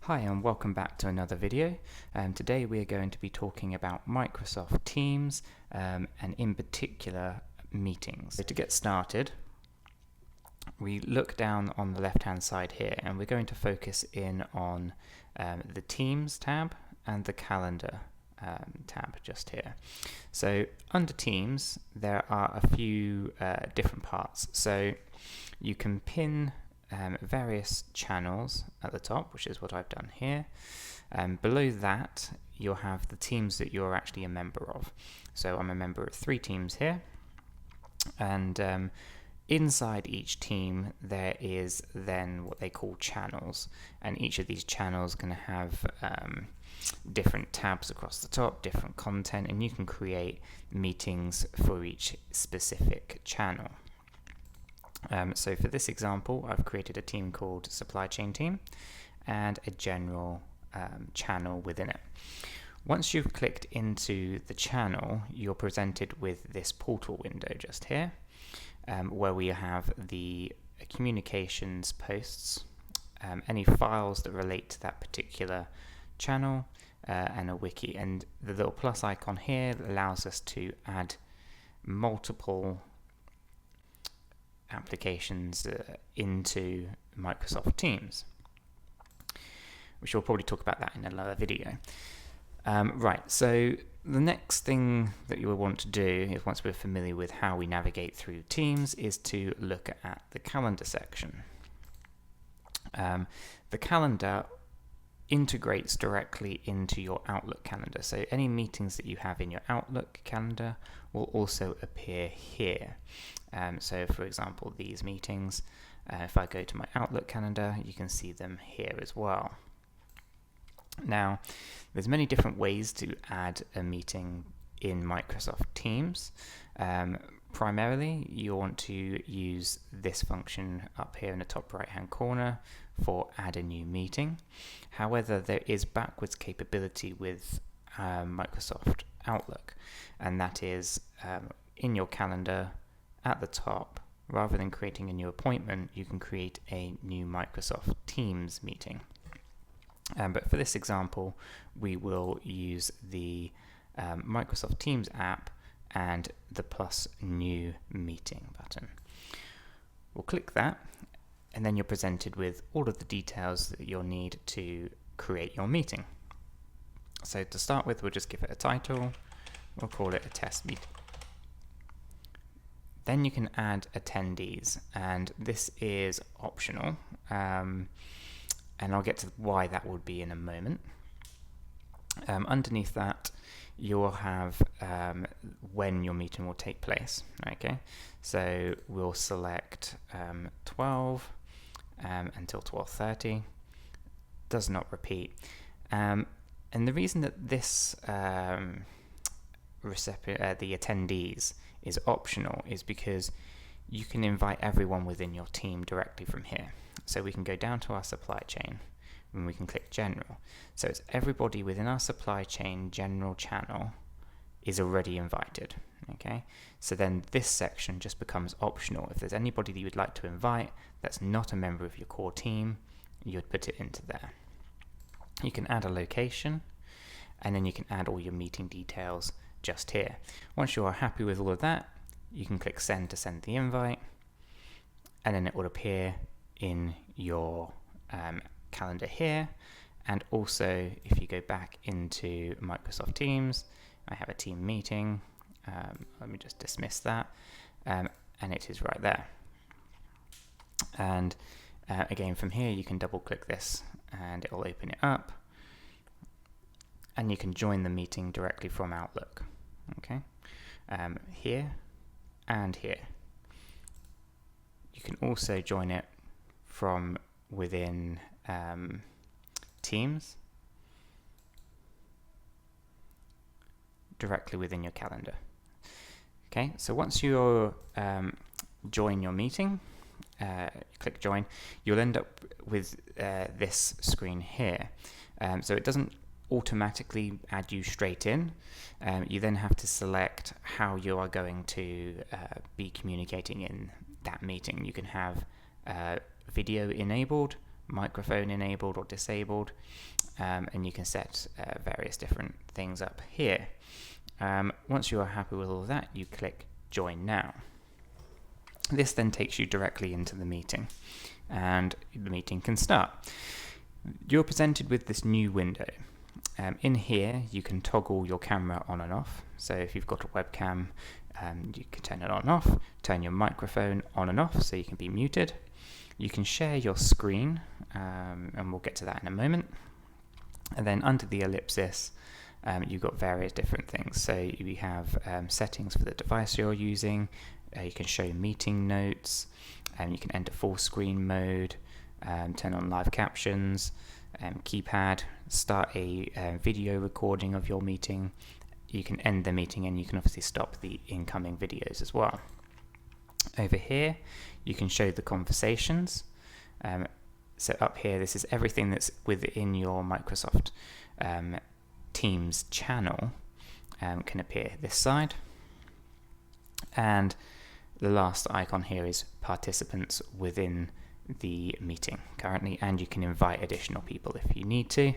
Hi and welcome back to another video. Today we are going to be talking about Microsoft Teams and in particular meetings. So to get started, we look down on the left hand side here and we're going to focus in on the Teams tab and the Calendar tab just here. So under Teams there are a few different parts. So you can pin various channels at the top, which is what I've done here. Below that you'll have the teams that you're actually a member of. So I'm a member of 3 teams here, and inside each team there is then what they call channels, and each of these channels going to have different tabs across the top, different content, and you can create meetings for each specific channel. So for this example, I've created a team called Supply Chain Team and a general channel within it. Once you've clicked into the channel, you're presented with this portal window just here, where we have the communications posts, any files that relate to that particular channel, and a wiki. And the little plus icon here allows us to add multiple applications into Microsoft Teams, which we'll probably talk about that in another video. Right, so the next thing that you will want to do, is once we're familiar with how we navigate through Teams, is to look at the calendar section. The calendar integrates directly into your Outlook calendar, so any meetings that you have in your Outlook calendar will also appear here. So for example, these meetings, if I go to my Outlook calendar, you can see them here as well. Now, there's many different ways to add a meeting in Microsoft Teams. Primarily, you want to use this function up here in the top right hand corner for add a new meeting. However, there is backwards capability with Microsoft Outlook, and that is in your calendar at the top, rather than creating a new appointment, you can create a new Microsoft Teams meeting. But for this example, we will use the Microsoft Teams app and the plus new meeting button. We'll click that, and then you're presented with all of the details that you'll need to create your meeting. So to start with, we'll just give it a title. We'll call it a test meeting. Then you can add attendees, and this is optional, and I'll get to why that would be in a moment. Underneath that, you'll have when your meeting will take place. Okay, so we'll select 12 until 12:30. Does not repeat. And the reason that this the attendees is optional is because you can invite everyone within your team directly from here. So we can go down to our supply chain and we can click general. So it's everybody within our supply chain general channel is already invited. Okay, so then this section just becomes optional. If there's anybody that you would like to invite that's not a member of your core team, you'd put it into there. You can add a location, and then you can add all your meeting details just here. Once you are happy with all of that, you can click send to send the invite, and then it will appear in your calendar here. And also, if you go back into Microsoft Teams, I have a team meeting. Let me just dismiss that, and it is right there. And again, from here you can double click this and it will open it up, and you can join the meeting directly from Outlook. Okay, here and here. You can also join it from within Teams, directly within your calendar. Okay, so once you join your meeting, click join, you'll end up with this screen here. So it doesn't automatically add you straight in. You then have to select how you are going to be communicating in that meeting. You can have video enabled, microphone enabled or disabled, and you can set various different things up here. Once you are happy with all of that, you click Join Now. This then takes you directly into the meeting, and the meeting can start. You're presented with this new window. In here, you can toggle your camera on and off. So if you've got a webcam, you can turn it on and off, turn your microphone on and off so you can be muted. You can share your screen, and we'll get to that in a moment. And then under the ellipsis, you've got various different things. So you have settings for the device you're using. You can show meeting notes, and you can enter full screen mode, turn on live captions, keypad, start a video recording of your meeting. You can end the meeting, and you can obviously stop the incoming videos as well. Over here, you can show the conversations. So up here, this is everything that's within your Microsoft Teams channel can appear this side. And the last icon here is participants within the meeting currently, and you can invite additional people if you need to.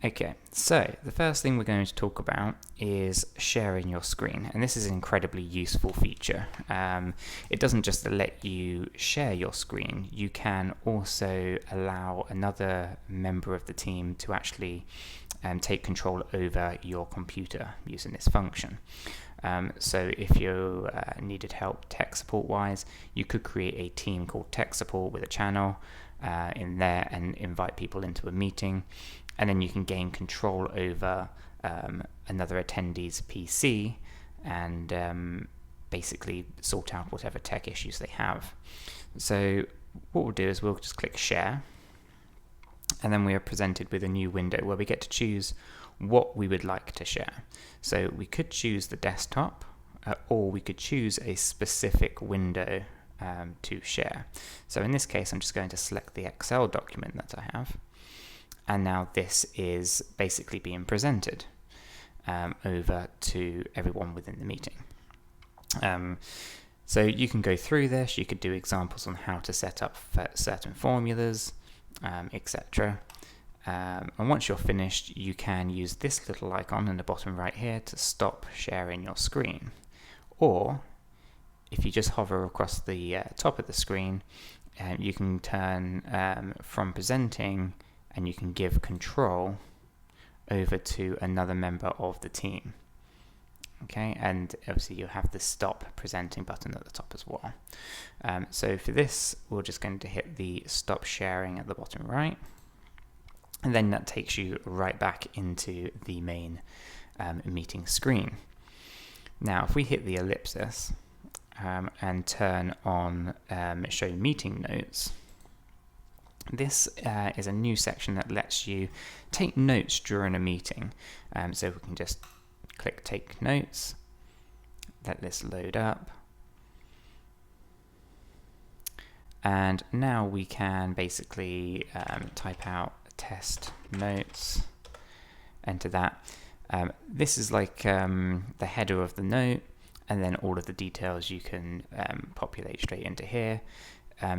Okay, so the first thing we're going to talk about is sharing your screen, and this is an incredibly useful feature. It doesn't just let you share your screen, you can also allow another member of the team to actually take control over your computer using this function. So if you needed help tech support wise, you could create a team called tech support with a channel in there and invite people into a meeting, and then you can gain control over another attendee's PC and basically sort out whatever tech issues they have. So what we'll do is we'll just click share, and then we are presented with a new window where we get to choose what we would like to share. So we could choose the desktop, or we could choose a specific window to share. So in this case, I'm just going to select the Excel document that I have, and now this is basically being presented over to everyone within the meeting. So you can go through this, you could do examples on how to set up certain formulas, etc. And once you're finished, you can use this little icon in the bottom right here to stop sharing your screen. Or if you just hover across the top of the screen, you can turn from presenting, and you can give control over to another member of the team. Okay, and obviously you have the stop presenting button at the top as well. So for this, we're just going to hit the stop sharing at the bottom right, and then that takes you right back into the main meeting screen. Now if we hit the ellipsis and turn on show meeting notes, this is a new section that lets you take notes during a meeting. So we can just click take notes, let this load up, and now we can basically type out test notes, enter that. This is like the header of the note, and then all of the details you can populate straight into here.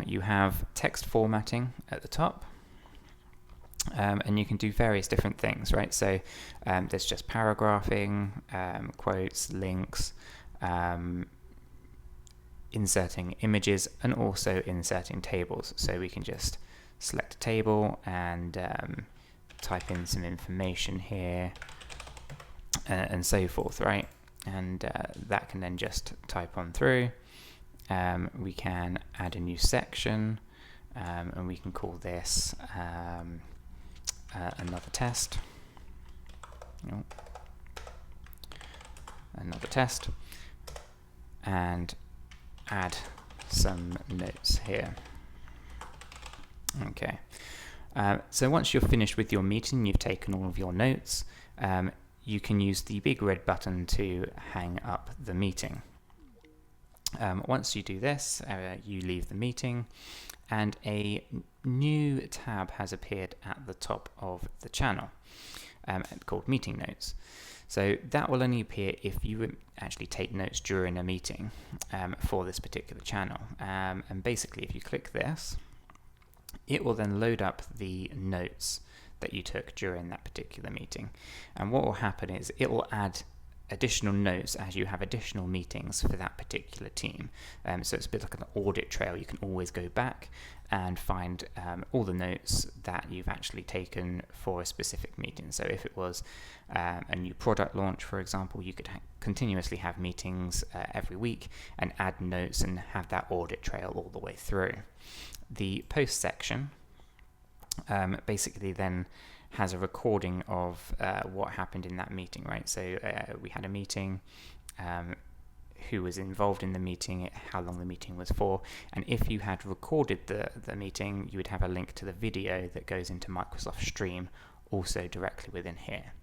You have text formatting at the top, and you can do various different things, right? So there's just paragraphing, quotes, links, inserting images, and also inserting tables. So we can just select a table and type in some information here, and so forth, right? And that can then just type on through. We can add a new section, and we can call this another test. Another test, and add some notes here. Okay, so once you're finished with your meeting, you've taken all of your notes, you can use the big red button to hang up the meeting. Once you do this, you leave the meeting, and a new tab has appeared at the top of the channel called Meeting Notes. So that will only appear if you actually take notes during a meeting for this particular channel. And basically, if you click this, it will then load up the notes that you took during that particular meeting. And what will happen is it will add additional notes as you have additional meetings for that particular team. So it's a bit like an audit trail. You can always go back and find all the notes that you've actually taken for a specific meeting. So if it was a new product launch, for example, you could continuously have meetings every week and add notes and have that audit trail all the way through. The post section basically then has a recording of what happened in that meeting, right? So we had a meeting, who was involved in the meeting, how long the meeting was for, and if you had recorded the meeting, you would have a link to the video that goes into Microsoft Stream also directly within here.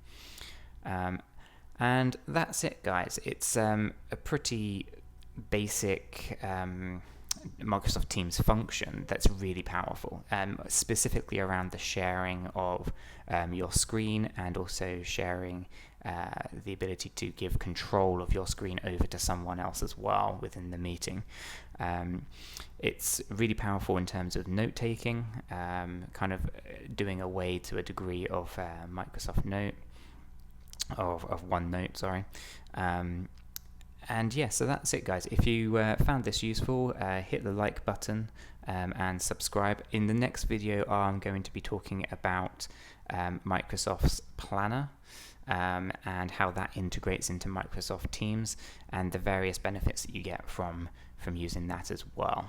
And that's it, guys. It's a pretty basic Microsoft Teams function that's really powerful, specifically around the sharing of your screen, and also sharing the ability to give control of your screen over to someone else as well within the meeting. It's really powerful in terms of note-taking, kind of doing away to a degree of Microsoft Note, of OneNote, sorry. And yeah, so that's it, guys. If you found this useful, hit the like button and subscribe. In the next video, I'm going to be talking about Microsoft's Planner and how that integrates into Microsoft Teams and the various benefits that you get from using that as well.